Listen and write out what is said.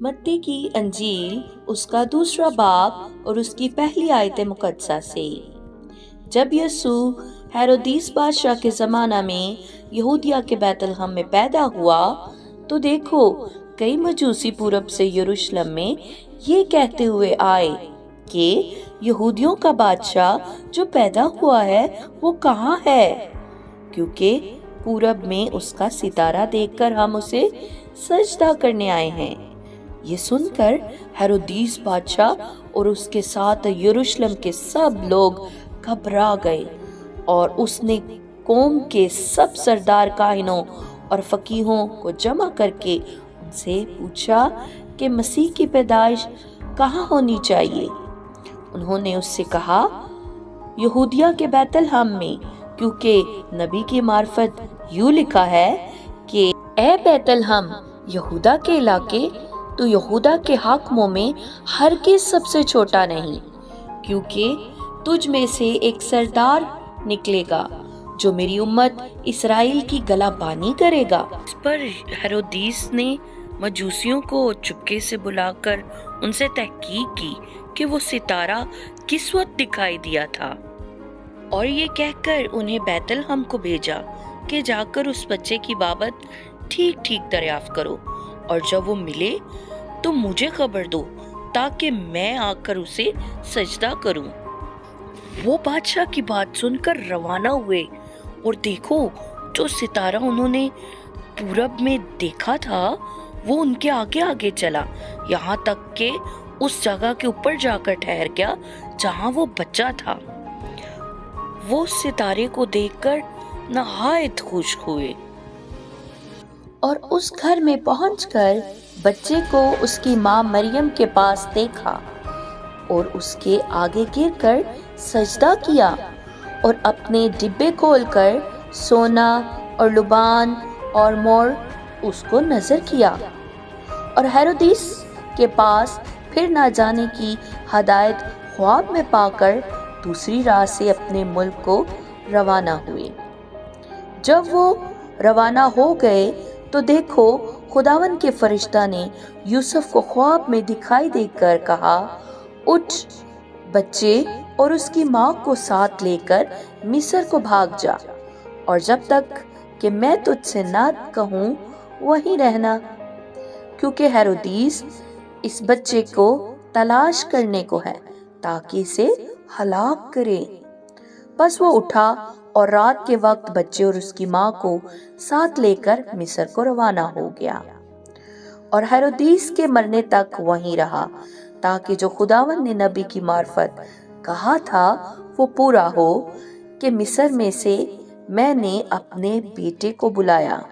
मत्ती की अंजील उसका दूसरा बाब और उसकी पहली आयत मुकद्दसा से। जब यसू हेरोदीस बादशाह के ज़माना में यहूदिया के बैतलहम में पैदा हुआ, तो देखो कई मजूसी पूरब से यरूशलेम में ये कहते हुए आए कि यहूदियों का बादशाह जो पैदा हुआ है वो कहाँ है, क्योंकि पूरब में उसका सितारा देखकर हम उसे सजदा करने आए हैं। ये सुनकर हेरोदीस बादशाह और उसके साथ यरूशलेम के सब लोग घबरा गए, और उसने कौम के सब सरदार काहिनों और फकीहों को जमा करके उनसे पूछा कि मसीह की पैदाइश कहाँ होनी चाहिए। उन्होंने उससे कहा, यहूदिया के बैतलहम में, क्योंकि नबी की मार्फत यूं लिखा है कि ए बैतलहम यहूदा के इलाके, तो यहूदा के हाकिमों में हर के सबसे छोटा नहीं, क्योंकि तुझ में से एक सरदार निकलेगा जो मेरी उम्मत इस्राएल की गलाबानी करेगा। इस पर हेरोदीस ने मजूसियों को चुपके से बुलाकर उनसे तहकीक की कि वो सितारा किस वक्त दिखाई दिया था, और ये कहकर उन्हें बैतलहम को भेजा कि जाकर उस बच्चे की बाबत ठीक ठीक दरियाफ्त करो, और जब वो मिले तो मुझे खबर दो ताकि मैं आकर उसे सजदा करूं। वो बादशाह की बात सुनकर रवाना हुए, और देखो जो सितारा उन्होंने पूरब में देखा था वो उनके आगे आगे चला, यहाँ तक कि उस जगह के ऊपर जाकर ठहर गया जहाँ वो बच्चा था। वो सितारे को देखकर नहायत खुश हुए, और उस घर में पहुंचकर बच्चे को उसकी माँ मरियम के पास देखा, और उसके आगे गिरकर सजदा किया, और अपने डिब्बे खोलकर सोना और लुबान और मोर उसको नजर किया, और हेरोदीस के पास फिर ना जाने की हदायत ख्वाब में पाकर दूसरी राह से अपने मुल्क को रवाना हुए। जब वो रवाना हो गए तो देखो खुदावन के फरिश्ता ने यूसुफ को ख्वाब में दिखाई देकर कहा, उठ बच्चे और उसकी माँ को साथ लेकर मिस्र को भाग जा, और जब तक कि मैं तुझसे ना कहूँ वहीं रहना, क्योंकि हेरोदीस इस बच्चे को तलाश करने को है ताकि इसे हलाक करे। बस वो उठा और रात के वक्त बच्चे और उसकी माँ को साथ लेकर मिस्र को रवाना हो गया, और हेरोदीस के मरने तक वहीं रहा, ताकि जो खुदावन ने नबी की मार्फत कहा था वो पूरा हो कि मिस्र में से मैंने अपने बेटे को बुलाया।